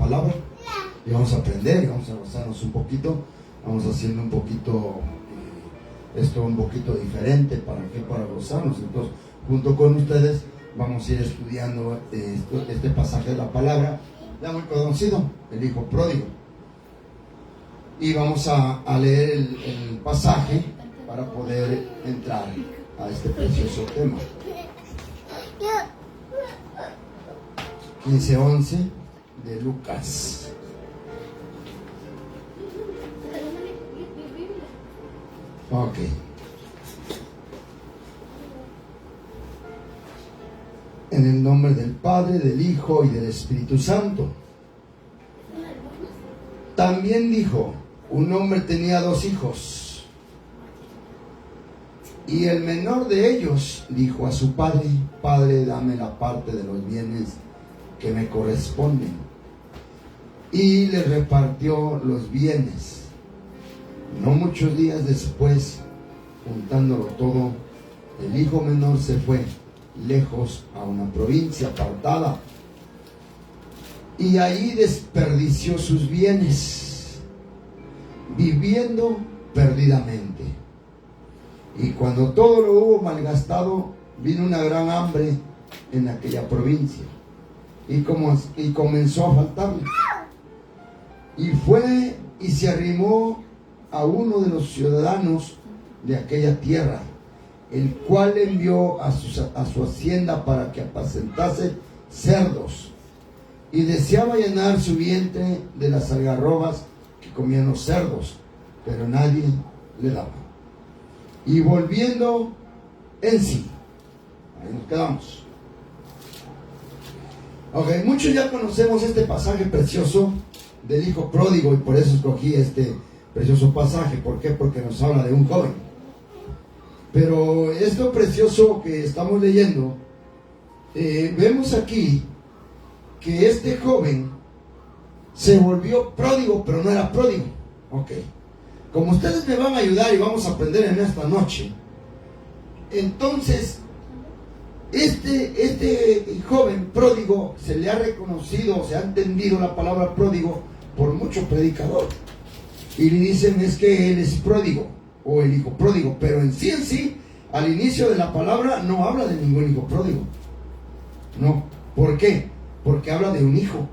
palabra y vamos a aprender y vamos a gozarnos un poquito. Vamos haciendo un poquito esto un poquito diferente. ¿Para qué? Para gozarnos. Entonces, junto con ustedes vamos a ir estudiando este pasaje de la palabra, ya muy conocido, el hijo pródigo. Y vamos a leer el pasaje para poder entrar a este precioso tema. 15:11 de Lucas. Ok. En el nombre del Padre, del Hijo y del Espíritu Santo. También dijo: un hombre tenía 2 hijos, y el menor de ellos dijo a su padre: Padre, dame la parte de los bienes que me corresponden. Y le repartió los bienes. No muchos días después, juntándolo todo, el hijo menor se fue lejos a una provincia apartada y ahí desperdició sus bienes, viviendo perdidamente. Y cuando todo lo hubo malgastado, vino una gran hambre en aquella provincia y comenzó a faltarle. Y fue y se arrimó a uno de los ciudadanos de aquella tierra, el cual envió a su hacienda para que apacentase cerdos, y deseaba llenar su vientre de las algarrobas que comían los cerdos, pero nadie le daba. Y volviendo en sí, ahí nos quedamos. Ok, muchos ya conocemos este pasaje precioso del hijo pródigo, y por eso escogí este precioso pasaje. ¿Por qué? Porque nos habla de un joven. Pero esto precioso que estamos leyendo, vemos aquí que este joven se volvió pródigo, pero no era pródigo. Ok. Como ustedes me van a ayudar y vamos a aprender en esta noche, entonces este joven pródigo se le ha reconocido, se ha entendido la palabra pródigo por mucho predicador. Y le dicen es que él es pródigo, o el hijo pródigo, pero en sí, al inicio de la palabra no habla de ningún hijo pródigo. No. ¿Por qué? Porque habla de un hijo.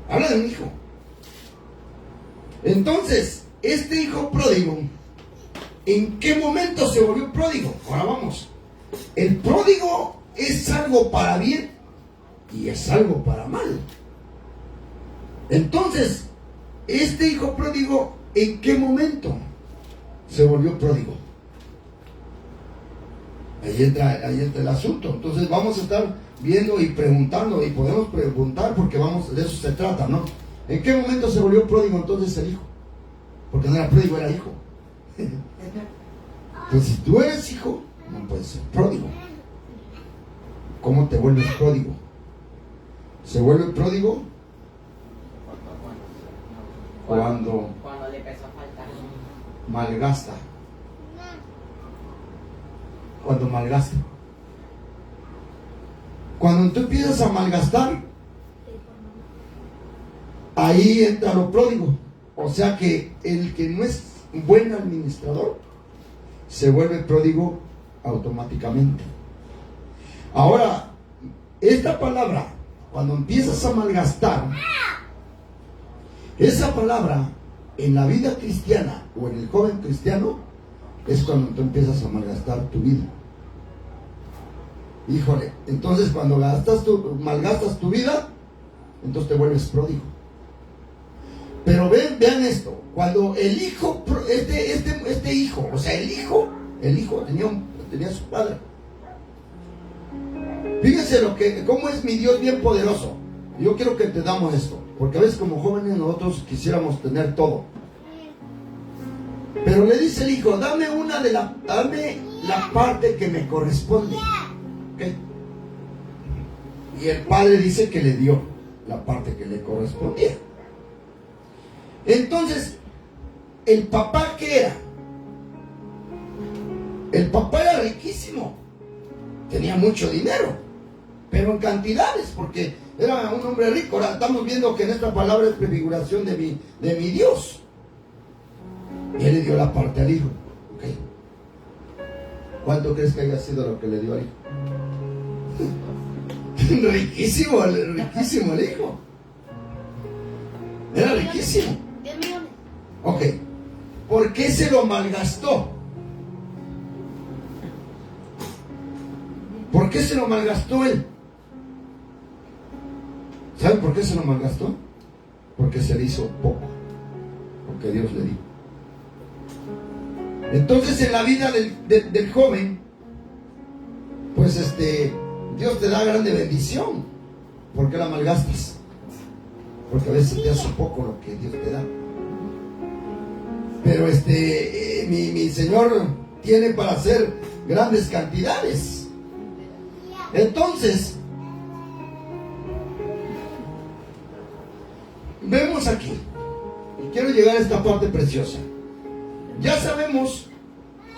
Habla de un hijo. Entonces, este hijo pródigo, ¿en qué momento se volvió pródigo? Ahora vamos. El pródigo es algo para bien y es algo para mal. Entonces, este hijo pródigo, ¿en qué momento se volvió pródigo? Ahí entra el asunto. Entonces vamos a estar viendo y preguntando, y podemos preguntar porque de eso se trata, ¿no? ¿En qué momento se volvió pródigo entonces el hijo? Porque no era pródigo, era hijo. Pues si tú eres hijo, no puedes ser pródigo. ¿Cómo te vuelves pródigo? ¿Se vuelve pródigo? Cuando le empezó a faltar. Malgasta. Cuando malgasta. Cuando tú empiezas a malgastar, ahí entra lo pródigo. O sea que el que no es buen administrador se vuelve pródigo automáticamente. Ahora, esta palabra, cuando empiezas a malgastar, esa palabra en la vida cristiana o en el joven cristiano es cuando tú empiezas a malgastar tu vida. Híjole, entonces cuando malgastas tu vida, entonces te vuelves pródigo. Pero vean esto, cuando el hijo, este hijo, o sea, el hijo tenía su padre. Fíjense cómo es mi Dios bien poderoso. Yo quiero que entendamos esto, porque a veces como jóvenes nosotros quisiéramos tener todo. Pero le dice el hijo: dame la parte que me corresponde. ¿Okay? Y el padre dice que le dio la parte que le correspondía. Entonces, ¿el papá qué era? El papá era riquísimo, tenía mucho dinero, pero en cantidades, porque Era un hombre rico. Ahora estamos viendo que en esta palabra es prefiguración de mi Dios. Y él le dio la parte al hijo. Okay. ¿Cuánto crees que haya sido lo que le dio al hijo? Riquísimo el hijo. Era riquísimo. 10 millones. Ok. ¿Por qué se lo malgastó? ¿Por qué se lo malgastó él? ¿Saben por qué se lo malgastó? Porque se le hizo poco lo que Dios le dio. Entonces en la vida del joven, pues Dios te da grande bendición. ¿Por qué la malgastas? Porque a veces te hace poco lo que Dios te da. Pero mi Señor tiene para hacer grandes cantidades. Entonces, vemos aquí, y quiero llegar a esta parte preciosa. Ya sabemos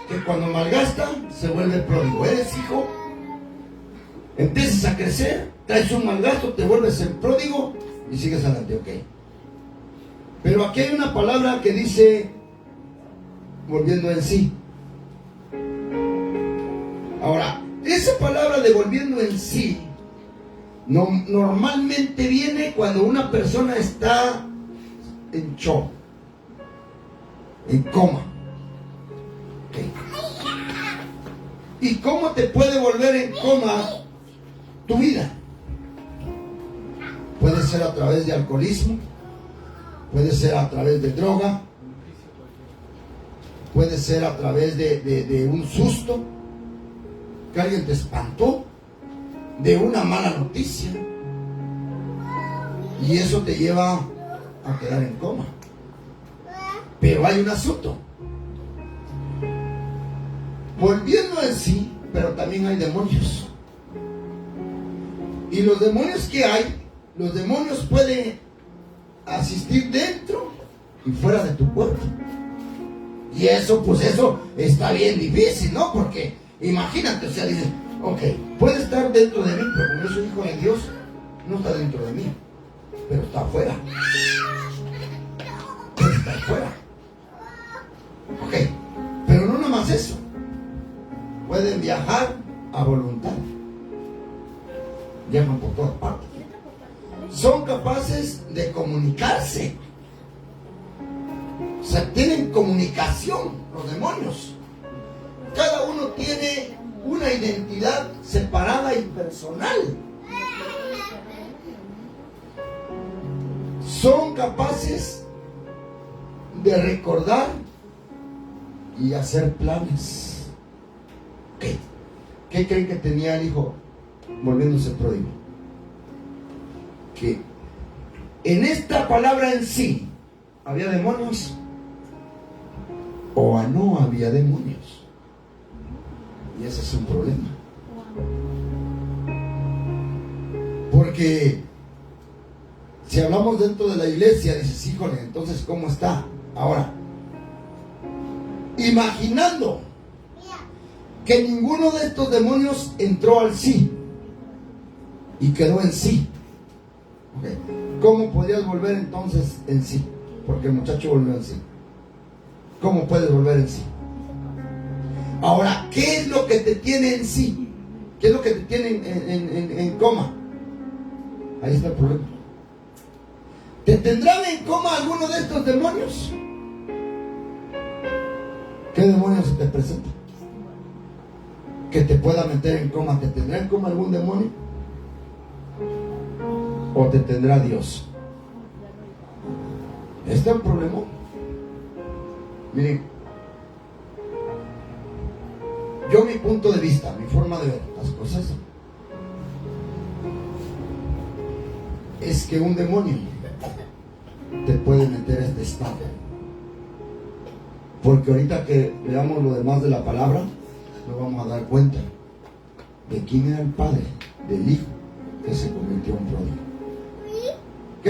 que cuando malgasta se vuelve pródigo. Eres hijo, empiezas a crecer, traes un malgasto, te vuelves el pródigo y sigues adelante, ok. Pero aquí hay una palabra que dice volviendo en sí. Ahora, esa palabra de volviendo en sí normalmente viene cuando una persona está en shock, en coma. Okay. ¿Y cómo te puede volver en coma tu vida? Puede ser a través de alcoholismo, puede ser a través de droga, puede ser a través de un susto, que alguien te espantó, de una mala noticia, y eso te lleva a quedar en coma. Pero hay un asunto. Volviendo en sí, pero también hay demonios. Y los demonios que hay, los demonios pueden asistir dentro y fuera de tu cuerpo. Y eso, pues eso está bien difícil, ¿no? Porque imagínate, o sea, dices, ok, puede estar dentro de mí, pero como yo soy hijo de Dios, no está dentro de mí, pero está afuera. Puede estar afuera. Ok, pero no nada más eso. Pueden viajar a voluntad. Viajan por todas partes. Son capaces de comunicarse. O sea, tienen comunicación los demonios. Cada uno tiene una identidad separada y personal. Son capaces de recordar y hacer planes. ¿Qué creen que tenía el hijo volviéndose pródigo? Que en esta palabra en sí, ¿había demonios? ¿O no había demonios? Y ese es un problema. Porque si hablamos dentro de la iglesia, dices, híjole, entonces ¿cómo está? Ahora, imaginando que ninguno de estos demonios entró al sí y quedó en sí. Okay. ¿Cómo podrías volver entonces en sí? Porque el muchacho volvió en sí. ¿Cómo puedes volver en sí? Ahora, ¿qué es lo que te tiene en sí? ¿Qué es lo que te tiene en coma? Ahí está el problema. ¿Te tendrán en coma alguno de estos demonios? ¿Qué demonios se te presentan? Que te pueda meter en coma. ¿Te tendrá en coma algún demonio? ¿O te tendrá Dios? ¿Este es el problema? Miren, yo mi punto de vista, mi forma de ver las cosas, es que un demonio te puede meter a este estado. Porque ahorita que veamos lo demás de la palabra, nos vamos a dar cuenta de quién era el padre del hijo que se convirtió en pródigo. ¿Ok?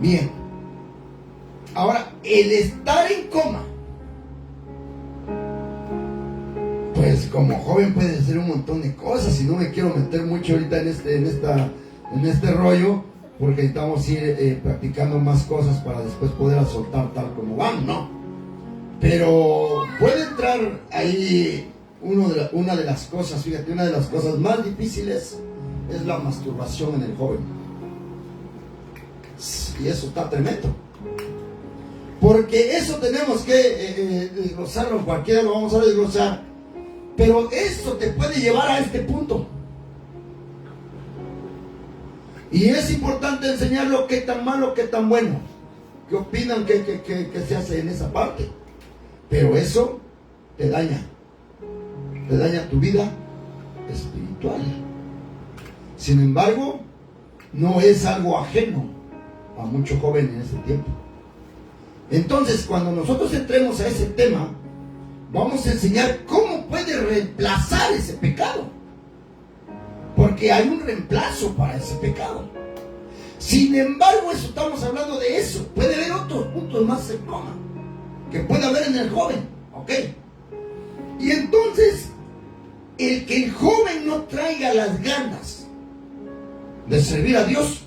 Bien. Ahora, el estar en coma, pues como joven puedes hacer un montón de cosas, y no me quiero meter mucho ahorita en este rollo, porque necesitamos ir practicando más cosas para después poder soltar tal como van, ¿no? Pero puede entrar ahí una de las cosas, fíjate, una de las cosas más difíciles es la masturbación en el joven. Y eso está tremendo. Porque eso tenemos que desglosarlo, cualquiera lo vamos a desglosar. Pero eso te puede llevar a este punto. Y es importante enseñarlo qué tan malo, qué tan bueno. ¿Qué opinan que se hace en esa parte? Pero eso te daña. Te daña tu vida espiritual. Sin embargo, no es algo ajeno a muchos jóvenes en ese tiempo. Entonces, cuando nosotros entremos a ese tema, vamos a enseñar cómo puede reemplazar ese pecado. Porque hay un reemplazo para ese pecado. Sin embargo, eso estamos hablando de eso. Puede haber otros puntos más en coma que puede haber en el joven. ¿Ok? Y entonces, el que el joven no traiga las ganas de servir a Dios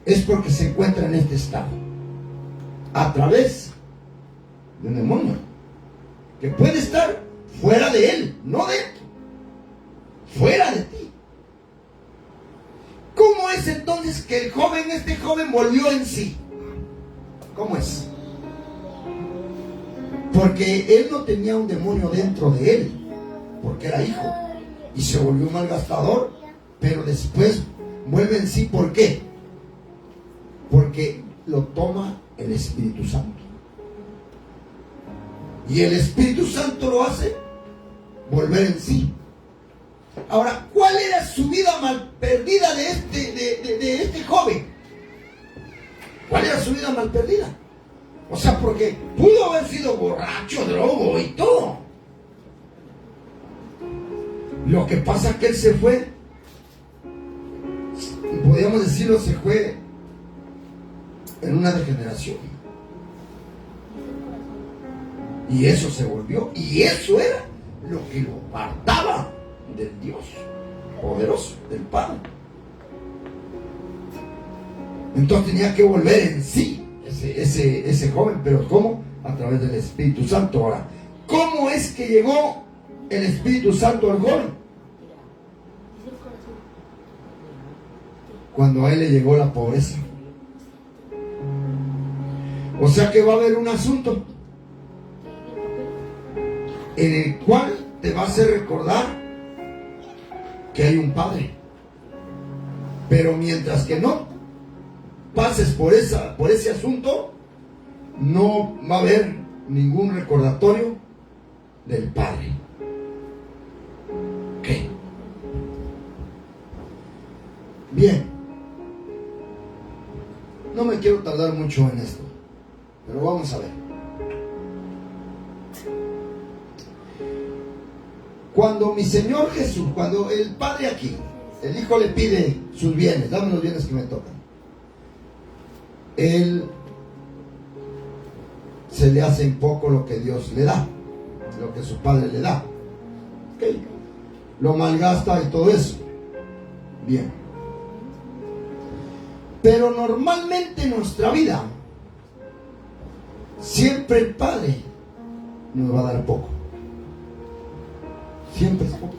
es porque se encuentra en este estado a través de un demonio que puede estar fuera de él, no dentro, fuera de ti. ¿Cómo es entonces que este joven volvió en sí? ¿Cómo es? Porque él no tenía un demonio dentro de él, porque era hijo, y se volvió un malgastador, pero después vuelve en sí. ¿Por qué? Porque lo toma el Espíritu Santo. Y el Espíritu Santo lo hace volver en sí. Ahora, ¿cuál era su vida mal perdida de este joven? ¿Cuál era su vida mal perdida? O sea, porque pudo haber sido borracho, drogo y todo. Lo que pasa es que él se fue, podríamos decirlo, se fue en una degeneración. Y eso se volvió, y eso era lo que lo apartaba del Dios poderoso, del Padre. Entonces tenía que volver en sí ese joven. ¿Pero cómo? A través del Espíritu Santo. Ahora, ¿cómo es que llegó el Espíritu Santo al joven? Cuando a él le llegó la pobreza. O sea que va a haber un asunto en el cual te va a hacer recordar que hay un Padre. Pero mientras que no pases por ese asunto, no va a haber ningún recordatorio del Padre. ¿Ok? Bien. No me quiero tardar mucho en esto, pero vamos a ver. Cuando mi Señor Jesús, cuando el Padre aquí, el Hijo le pide sus bienes, dame los bienes que me tocan, Él se le hace en poco lo que Dios le da, lo que su Padre le da. ¿Ok? Lo malgasta y todo eso. Bien. Pero normalmente en nuestra vida, siempre el Padre nos va a dar poco. Siempre es poco.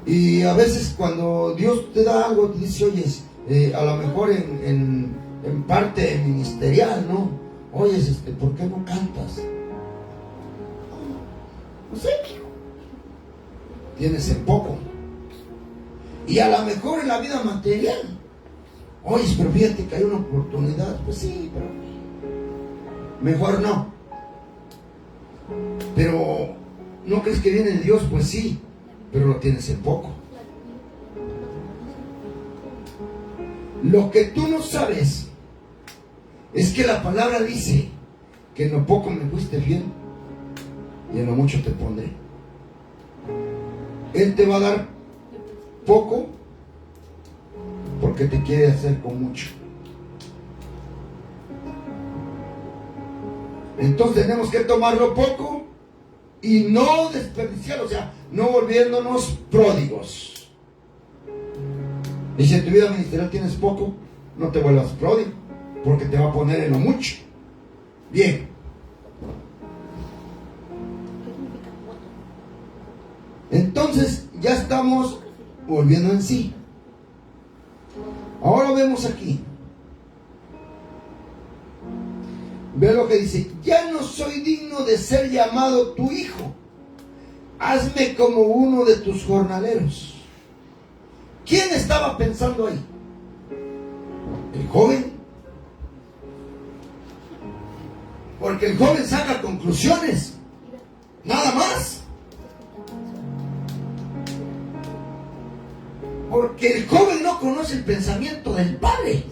Y a veces cuando Dios te da algo, te dice, oye, a lo mejor en parte ministerial, ¿no? Oye, ¿por qué no cantas? No sé, tienes en poco. Y a lo mejor en la vida material, oye, pero fíjate que hay una oportunidad. Pues sí, pero mejor no. Pero ¿no crees que viene de Dios? Pues sí, pero lo tienes en poco. Lo que tú no sabes es que la palabra dice que en lo poco me fuiste fiel y en lo mucho te pondré. Él te va a dar poco porque te quiere hacer con mucho. Entonces tenemos que tomarlo poco y no desperdiciar, o sea, no volviéndonos pródigos. Y si en tu vida ministerial tienes poco, no te vuelvas pródigo, porque te va a poner en lo mucho. Bien. Entonces ya estamos volviendo en sí. Ahora vemos aquí. Ve lo que dice: ya no soy digno de ser llamado tu hijo. Hazme como uno de tus jornaleros. ¿Quién estaba pensando ahí? ¿El joven? Porque el joven saca conclusiones. Nada más. Porque el joven no conoce el pensamiento del padre.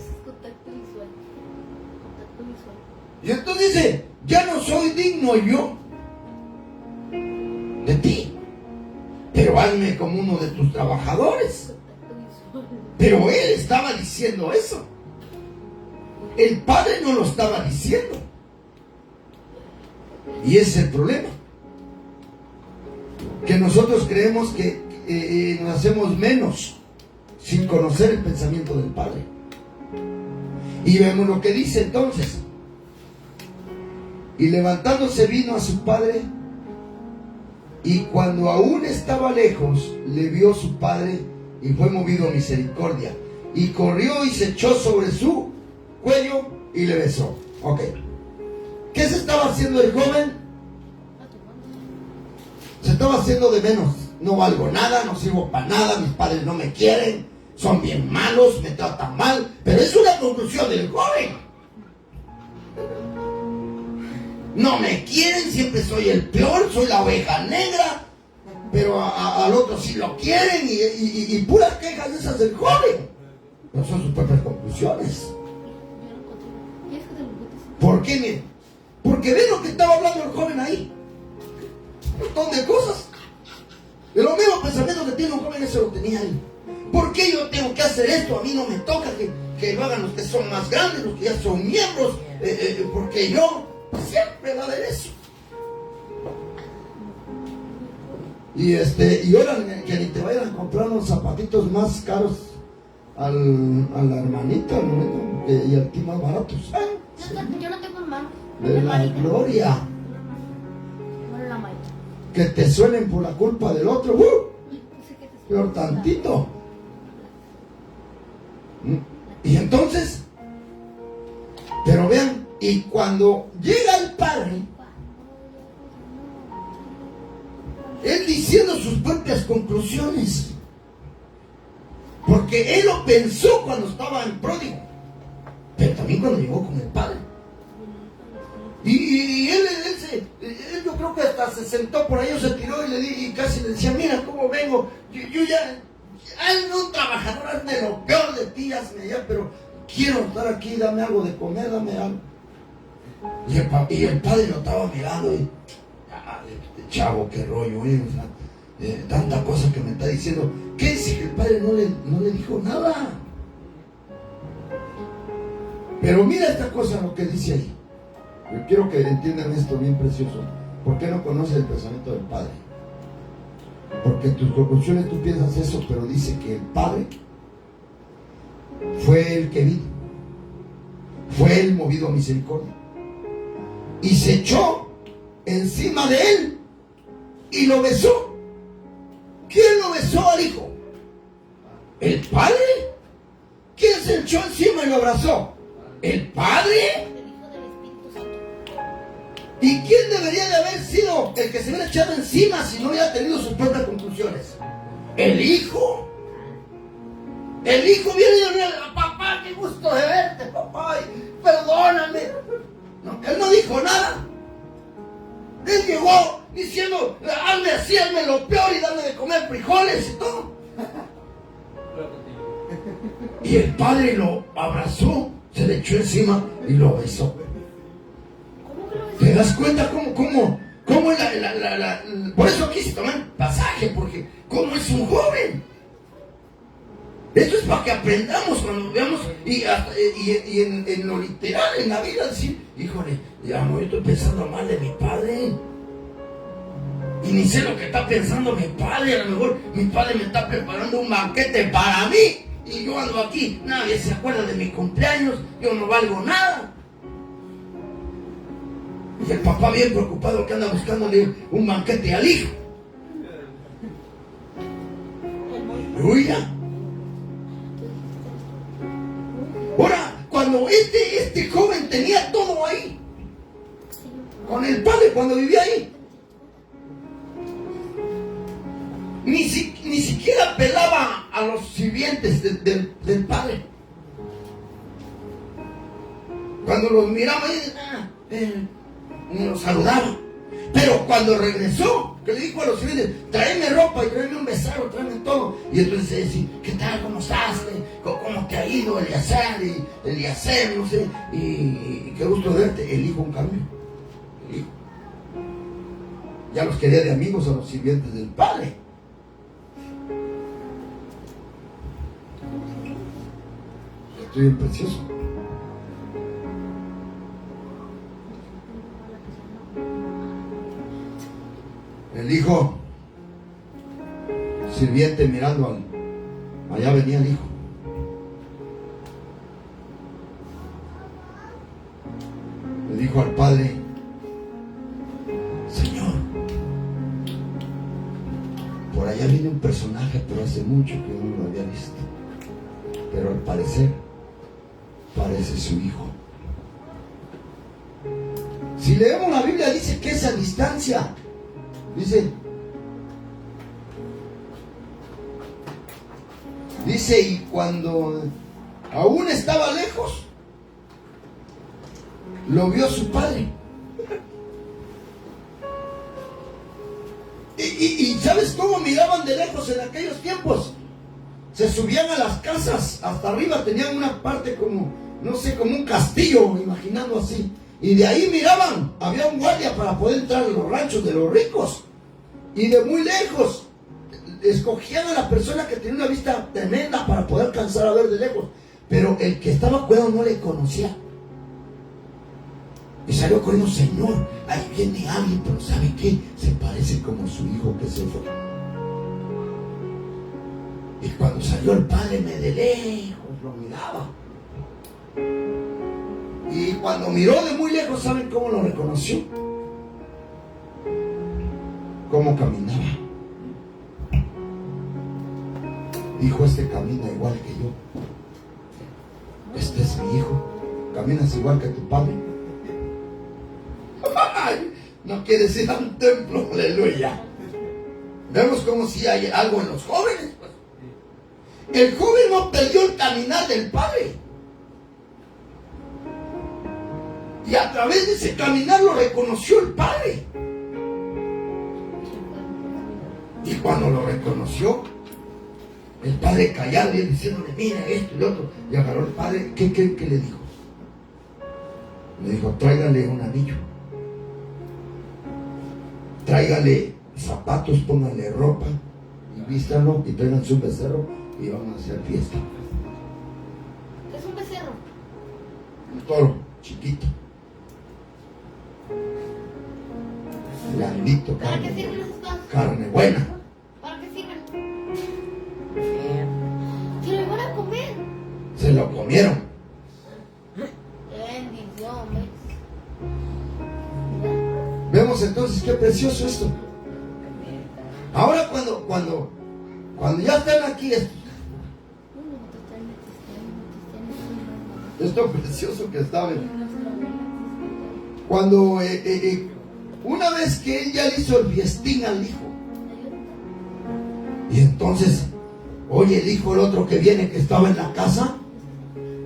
Y entonces dice: ya no soy digno yo de ti, pero hazme como uno de tus trabajadores. Pero él estaba diciendo eso. El padre no lo estaba diciendo. Y ese es el problema. Que nosotros creemos que nos hacemos menos sin conocer el pensamiento del padre. Y vemos lo que dice entonces. Y levantándose vino a su padre, y cuando aún estaba lejos, le vio su padre y fue movido a misericordia. Y corrió y se echó sobre su cuello y le besó. Ok. ¿Qué se estaba haciendo el joven? Se estaba haciendo de menos. No valgo nada, no sirvo para nada, mis padres no me quieren, son bien malos, me tratan mal. Pero es una conclusión del joven. No me quieren, siempre soy el peor, soy la oveja negra, pero al otro sí lo quieren, y puras quejas de esas del joven. No son sus propias conclusiones. ¿Por qué? Porque ve lo que estaba hablando el joven ahí. Un montón de cosas. De los mismos pensamientos que tiene un joven, eso lo tenía él. ¿Por qué yo tengo que hacer esto? A mí no me toca que lo hagan los que son más grandes, los que ya son miembros, porque yo siempre va a haber eso. Y ahora que ni te vayan a comprar unos zapatitos más caros a la hermanita, ¿no? Y a ti más baratos. Yo no tengo hermano. De la gloria. Que te suelen por la culpa del otro. Peor tantito. Y entonces, pero vean, y cuando llega el padre, él diciendo sus propias conclusiones, porque él lo pensó cuando estaba en pródigo, pero también cuando llegó con el padre. Y él yo creo que hasta se sentó por ahí, o se tiró y casi le decía: mira cómo vengo, yo ya, hazme un trabajador, hazme lo peor de ti, hazme ya, pero quiero estar aquí, dame algo de comer, dame algo. Y el padre lo estaba mirando y: este chavo, qué rollo, tanta cosa que me está diciendo. ¿Qué es que el padre no le dijo nada? Pero mira esta cosa, lo que dice ahí. Yo quiero que entiendan esto bien precioso. ¿Por qué no conoces el pensamiento del Padre? Porque en tus conclusiones tú piensas eso, pero dice que el Padre fue el que vino, fue el movido a misericordia, y se echó encima de él y lo besó. ¿Quién lo besó al hijo? ¿El Padre? ¿Quién se echó encima y lo abrazó? ¿El Padre? ¿Y quién debería de haber sido el que se hubiera echado encima si no hubiera tenido sus propias conclusiones? ¿El hijo? El hijo viene y dice: papá, qué gusto de verte, papá, perdóname. No, él no dijo nada. Él llegó diciendo: hazme así, hazme lo peor y dame de comer frijoles y todo. Y el padre lo abrazó, se le echó encima y lo besó. ¿Te das cuenta cómo por eso quise tomar el pasaje? Porque cómo es un joven. Esto es para que aprendamos cuando veamos y en lo literal, en la vida, decir: híjole, ya no, yo estoy pensando mal de mi padre. Y ni sé lo que está pensando mi padre. A lo mejor mi padre me está preparando un banquete para mí. Y yo ando aquí, nadie se acuerda de mi cumpleaños, yo no valgo nada. Y el papá bien preocupado que anda buscándole un banquete al hijo. Aleluya. Ahora, cuando este joven tenía todo ahí, con el padre, cuando vivía ahí, ni siquiera pelaba a los sirvientes del padre. Cuando los miraba, los saludaba. Pero cuando regresó, que le dijo a los sirvientes, tráeme ropa y tráeme un becerro, tráeme todo. Y entonces se decía, ¿qué tal? ¿Cómo estás? ¿Cómo te ha ido Eliezer? No sé. Y qué gusto verte. El hijo un cambio. El hijo. Ya los quería de amigos a los sirvientes del padre. Estoy bien precioso. El hijo, sirviente mirando allá venía el hijo. Le dijo al padre, Señor, por allá viene un personaje, pero hace mucho que no lo había visto. Pero al parecer, parece su hijo. Si leemos la Biblia, dice que es a distancia. Dice, y cuando aún estaba lejos, lo vio su padre. Y ¿sabes cómo miraban de lejos en aquellos tiempos? Se subían a las casas, hasta arriba tenían una parte como, no sé, como un castillo, imaginando así. Y de ahí miraban, había un guardia para poder entrar a los ranchos de los ricos. Y de muy lejos, escogían a la persona que tenía una vista tremenda para poder alcanzar a ver de lejos. Pero el que estaba cuidado no le conocía. Y salió corriendo, Señor, ahí viene alguien, pero ¿sabe qué? Se parece como su hijo que se fue. Y cuando salió el padre, de lejos lo miraba. Y cuando miró de muy lejos, ¿saben cómo lo reconoció? Cómo caminaba. Dijo, este camina igual que yo. Este es mi hijo. ¿Caminas igual que tu padre? No quieres ir a un templo, aleluya. Vemos como si hay algo en los jóvenes. Pues. El joven no perdió el caminar del padre. Y a través de ese caminar lo reconoció el padre. Y cuando lo reconoció, el padre callado y él diciéndole, mira esto y lo otro. Y agarró el padre, ¿qué creen que le dijo? Le dijo, tráigale un anillo. Tráigale zapatos, póngale ropa y vístalo y traigan su becerro y vamos a hacer fiesta. ¿Qué es un becerro? Un toro chiquito. Blandito, ¿Para qué sirven esas cosas? carne buena. ¿Para qué sirven? Se lo iban a comer. Se lo comieron. Bendición, ¿ves? Vemos entonces qué precioso esto. Ahora cuando ya están aquí esto precioso que está, cuando una vez que él ya le hizo el fiestín al hijo, y entonces oye el hijo, el otro que viene, que estaba en la casa,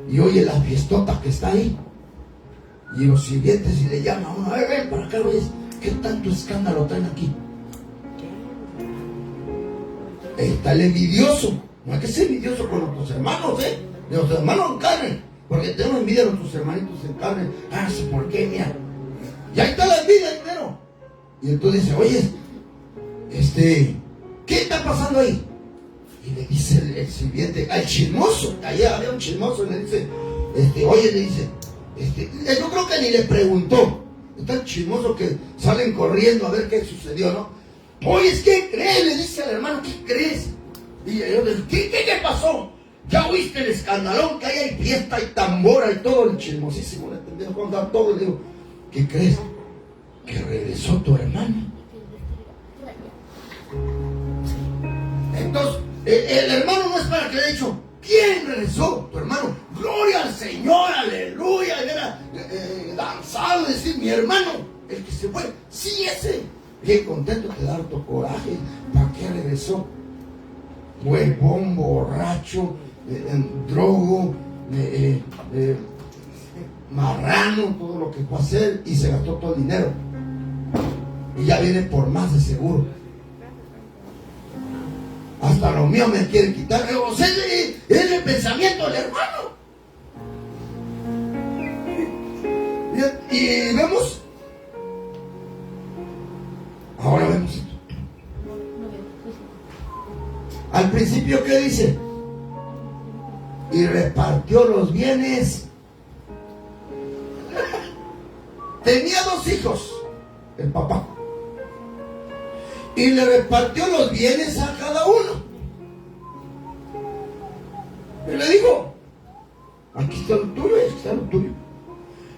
y oye la fiestota que está ahí, y los sirvientes y le llaman a uno, ven para acá, ves, ¿qué tanto escándalo traen aquí? Está el envidioso. No hay que ser envidioso con nuestros hermanos, de los hermanos en carne, porque tenemos envidia de nuestros hermanitos en carne. Ah, sí, ¿por qué? Mira, y ahí está la envidia primero. Y entonces dice, oye, ¿qué está pasando ahí? Y le dice el sirviente, al chismoso, allá había un chismoso, y le dice, oye, le dice, yo creo que ni le preguntó, es tan chismoso que salen corriendo a ver qué sucedió, ¿no? Oye, ¿qué crees? Le dice al hermano, ¿qué crees? Y yo le digo, ¿qué pasó? ¿Ya oíste el escandalón que hay fiesta y tambora y todo el chismosísimo? ¿Le entendés? Contar todo. Le digo, ¿qué crees? Que regresó tu hermano. Entonces, el hermano no es para que le haya dicho, ¿quién regresó? Tu hermano. Gloria al Señor, aleluya. Y era danzado, decir, mi hermano, el que se fue. Sí, ese. Bien contento, te da harto coraje. ¿Para qué regresó? Huevón, borracho, drogo, marrano, todo lo que fue a hacer, y se gastó todo el dinero. Y ya viene por más de seguro. Hasta lo mío me quiere quitar. O sea, es el pensamiento del hermano. Y vemos. Ahora vemos esto. Al principio, ¿qué dice? Y repartió los bienes. Tenía 2 hijos, el papá. Y le repartió los bienes a cada uno. Y le dijo, aquí está lo tuyo, aquí está lo tuyo.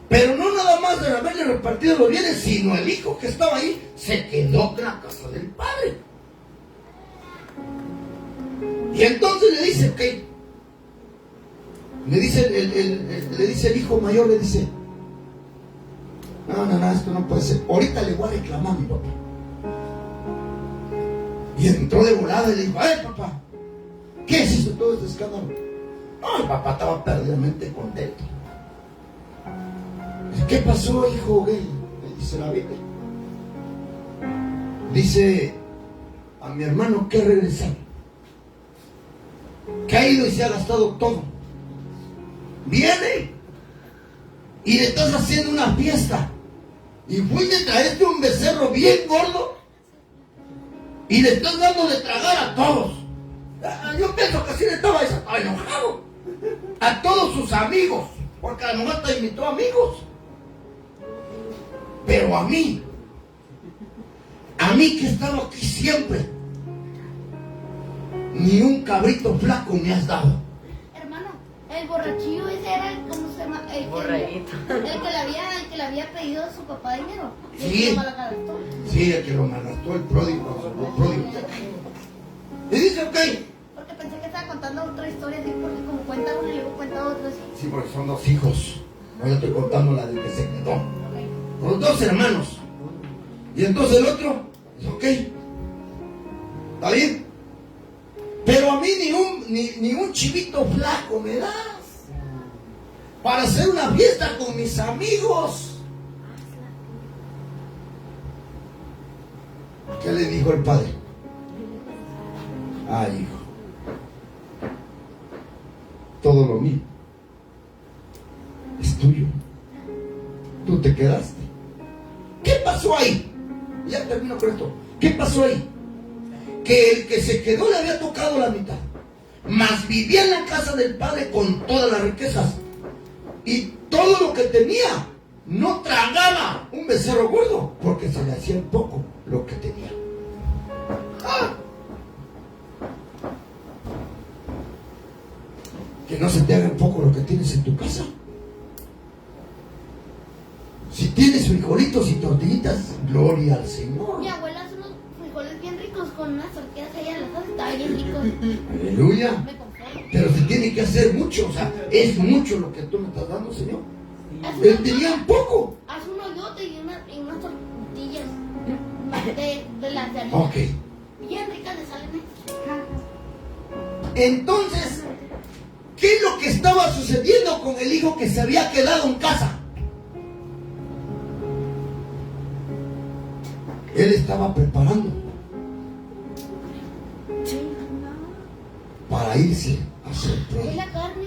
Pero no nada más de haberle repartido los bienes, sino el hijo que estaba ahí se quedó en la casa del padre. Y entonces le dice, ok. Le dice el hijo mayor, le dice, no, esto no puede ser. Ahorita le voy a reclamar a mi papá. Y entró de volada y le dijo, papá, ¿qué es eso, todo este escándalo? No, el papá estaba perdidamente contento. ¿Qué pasó, hijo? ¿Qué? Le dice la Biblia. Dice a mi hermano que regresar, que ha ido y se ha gastado todo. Viene y le estás haciendo una fiesta y fuiste a traerte un becerro bien gordo y le estás dando de tragar a todos. Yo pienso que así le estaba enojado a todos sus amigos, porque a lo mejor te invitó amigos, pero a mí que he estado aquí siempre, ni un cabrito flaco me has dado. Hermano, el borrachillo ese era el, ¿cómo se llama? El que le había pedido a su papá dinero. Sí. Sí, el que lo malgastó, el pródigo. Y dice, ok. Porque pensé que estaba contando otra historia así, porque como cuenta una y luego cuenta otra así. Sí, porque son 2 hijos. No, yo estoy contando la del que se quedó. Con 2 hermanos. Y entonces el otro dice, ok, está bien. Pero a mí ni un chivito flaco me das para hacer una fiesta con mis amigos. ¿Qué le dijo el padre? Ay, hijo, todo lo mío es tuyo. Tú te quedaste. ¿Qué pasó ahí? Ya termino con esto. ¿Qué pasó ahí? Que el que se quedó le había tocado la mitad, mas vivía en la casa del padre con todas las riquezas, y todo lo que tenía no tragaba un becerro gordo, porque se le hacía poco lo que tenía. Que no se te haga poco lo que tienes en tu casa. Si tienes frijolitos y tortillitas, gloria al Señor. Mi abuela hace unos frijoles bien ricos con unas tortillas allá en la casa, estaba bien ricos. Aleluya. Me conformo. Pero se tiene que hacer mucho, o sea, es mucho lo que tú me estás dando, Señor. Él tenía un poco. Haz un hoyote y unas tortillas de las de harina. Ok. Bien ricas le salen. Entonces, ¿qué es lo que estaba sucediendo con el hijo que se había quedado en casa? Él estaba preparando para irse a hacer Es pródigo. la carne.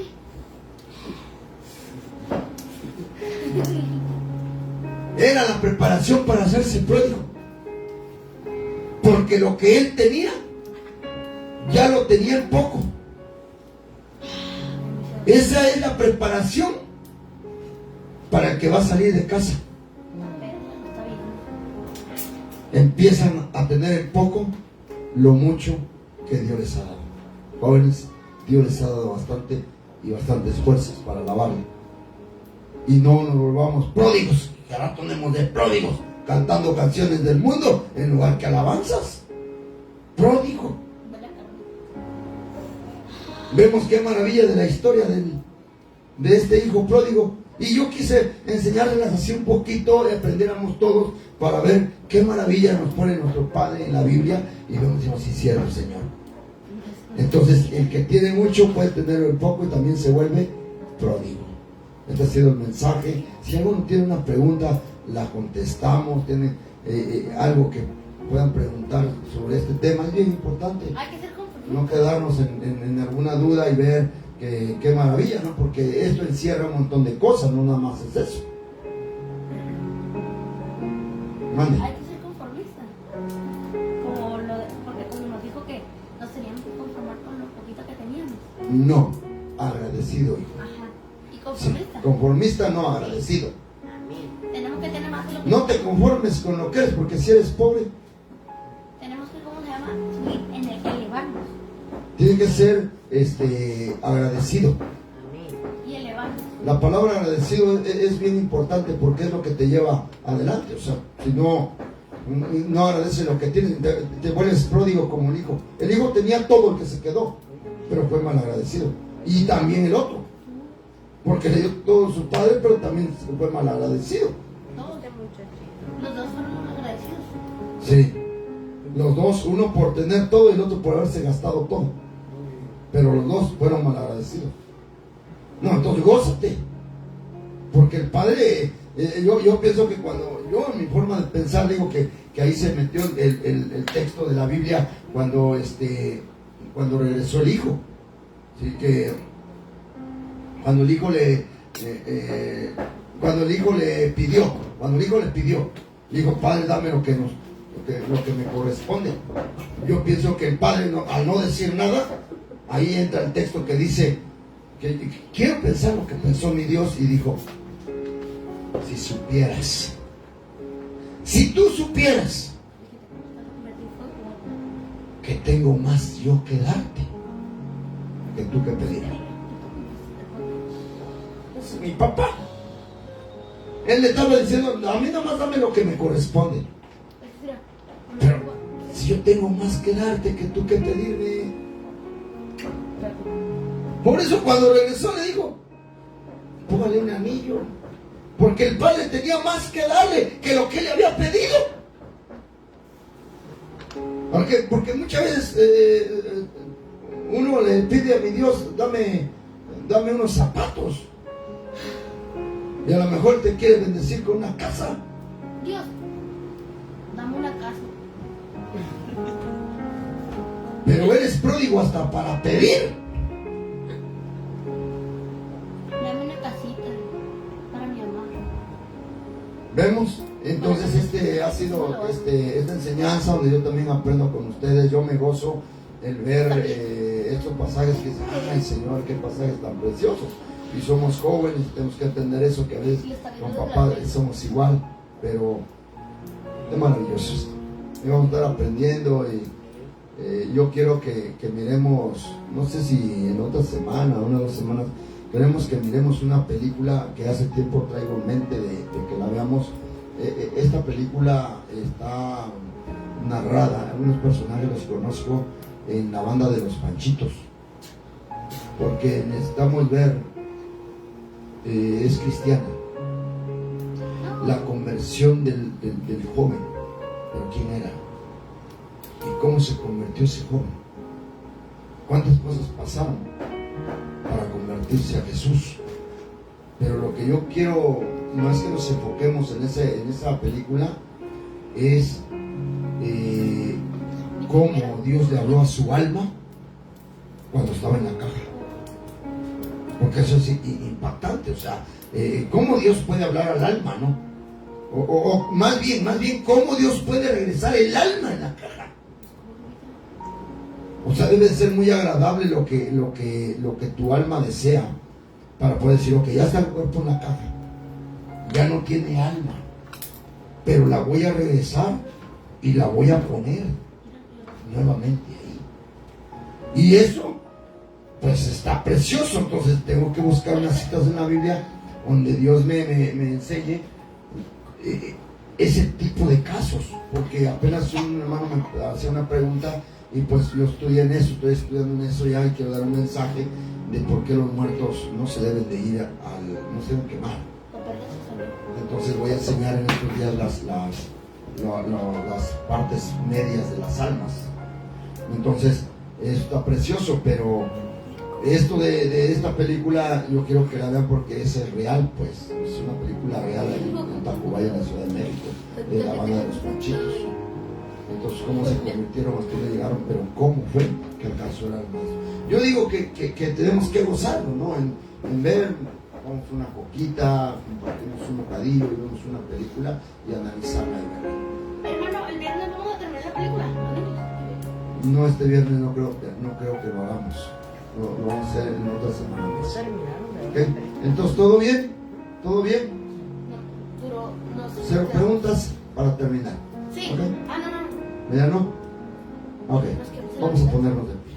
Era la preparación para hacerse pródigo. Porque lo que él tenía, ya lo tenía en poco. Esa es la preparación para el que va a salir de casa. empiezan a tener en poco lo mucho que Dios les ha dado. Jóvenes, Dios les ha dado bastante y bastantes fuerzas para alabarle. Y no nos volvamos pródigos, que ahora tenemos de pródigos, cantando canciones del mundo en lugar que alabanzas. Pródigo. Vemos qué maravilla de la historia de este hijo pródigo. Y yo quise enseñarles así un poquito, y aprendiéramos todos para ver qué maravilla nos pone nuestro Padre en la Biblia. Y vemos si sí, cierto, Señor. Entonces, el que tiene mucho puede tenerlo en poco y también se vuelve pródigo. Este ha sido el mensaje. Si alguno tiene una pregunta, la contestamos. Tiene algo que puedan preguntar sobre este tema, es bien importante. Hay que ser conformistas. No quedarnos en alguna duda y ver qué maravilla, ¿no? Porque esto encierra un montón de cosas, no nada más es eso. Mande. Hay que ser conformistas. Porque como nos dijo que nos teníamos que conformar con lo poquito que teníamos. No, agradecido, hijo. Ajá. Y Sí, conformista. conformista, no agradecido. Tenemos que tener más de lo que No te conformes con lo que eres, porque si eres pobre, tenemos que, ¿cómo se llama? Subir en el elevarnos. tienes que ser agradecido. Y elevarnos. La palabra agradecido es bien importante porque es lo que te lleva adelante. O sea, si no agradeces lo que tienes, te vuelves pródigo como el hijo. El hijo tenía todo el que se quedó, pero fue mal agradecido. Y también el otro, porque le dio todo a su padre, pero también fue mal agradecido. Los dos fueron agradecidos. Sí, los dos, uno por tener todo y el otro por haberse gastado todo. Pero los dos fueron mal agradecidos. No, entonces gózate. Porque el padre, yo pienso que yo en mi forma de pensar digo que ahí se metió el texto de la Biblia cuando regresó el hijo. Así que cuando el hijo le pidió, le dijo, Padre, dame lo que me corresponde. Yo pienso que el padre, al no decir nada, ahí entra el texto que dice, que quiero pensar lo que pensó mi Dios, y dijo, si supieras, si tú supieras que tengo más yo que darte que tú que pedir. Ese es mi papá. Él le estaba diciendo, a mí nada más dame lo que me corresponde. Pero si yo tengo más que darte que tú que pedirme. Por eso cuando regresó le dijo, póngale un anillo. Porque el padre tenía más que darle que lo que le había pedido. Porque muchas veces uno le pide a mi Dios, dame unos zapatos. Y a lo mejor te quiere bendecir con una casa. Dios, dame una casa. Pero eres pródigo hasta para pedir. Dame una casita para mi mamá. ¿Vemos? Entonces ha sido esta enseñanza donde yo también aprendo con ustedes. Yo me gozo el ver estos pasajes que dicen, ay Señor, qué pasajes tan preciosos. Y somos jóvenes y tenemos que entender eso, que a veces con papá somos igual, pero es maravilloso esto. Y vamos a estar aprendiendo y yo quiero que miremos, no sé si en otra semana, una o 2 semanas, queremos que miremos una película que hace tiempo traigo en mente de que la veamos. Esta película está narrada, algunos personajes los conozco en la banda de los Panchitos, porque necesitamos ver, es cristiana, la conversión del joven, pero quién era y cómo se convirtió ese joven, cuántas cosas pasaron para convertirse a Jesús. Pero lo que yo quiero no es que nos enfoquemos en esa película, es cómo Dios le habló a su alma cuando estaba en la caja. Porque eso es impactante, o sea, cómo Dios puede hablar al alma, ¿no? O más bien, cómo Dios puede regresar el alma en la caja. O sea, debe ser muy agradable lo que tu alma desea, para poder decir, ok, ya está el cuerpo en la caja, ya no tiene alma, pero la voy a regresar y la voy a poner nuevamente ahí. Y eso, pues está precioso. Entonces tengo que buscar unas citas en la Biblia donde Dios me enseñe ese tipo de casos, porque apenas un hermano me hacía una pregunta y pues yo estudié en eso, estoy estudiando en eso ya y quiero dar un mensaje de por qué los muertos no se deben de ir no se deben quemar. Entonces voy a enseñar en estos días las partes medias de las almas. Entonces esto está precioso, pero esto de esta película yo quiero que la vean porque es real, pues es una película real en Tacubaya, en la Ciudad de México, de la banda de los Panchitos. Entonces cómo se convirtieron, hasta dónde llegaron, pero cómo fue que alcanzó el alma. Yo digo que tenemos que gozarlo, ¿no? En ver, vamos una coquita, compartimos un bocadillo y vemos una película y analizarla y verla. Hermano, el viernes vamos a terminar la película. No, este viernes no creo que lo hagamos. Lo vamos a hacer en otra semana más. ¿Okay? Entonces, ¿todo bien? ¿Todo bien? No, duró, no sé. Cero preguntas para terminar. Sí. ¿Okay? No. ¿Ya no? Ok. Vamos a ponernos de pie.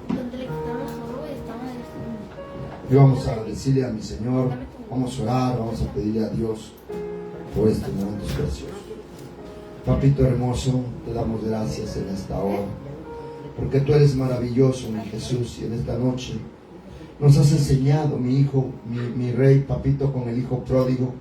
Donde le quitamos oro y estamos en Y vamos a decirle a mi Señor, vamos a orar, vamos a pedirle a Dios por estos momentos preciosos. Papito hermoso, te damos gracias en esta hora, porque tú eres maravilloso, mi Jesús, y en esta noche nos has enseñado, mi hijo, mi rey, papito, con el hijo pródigo,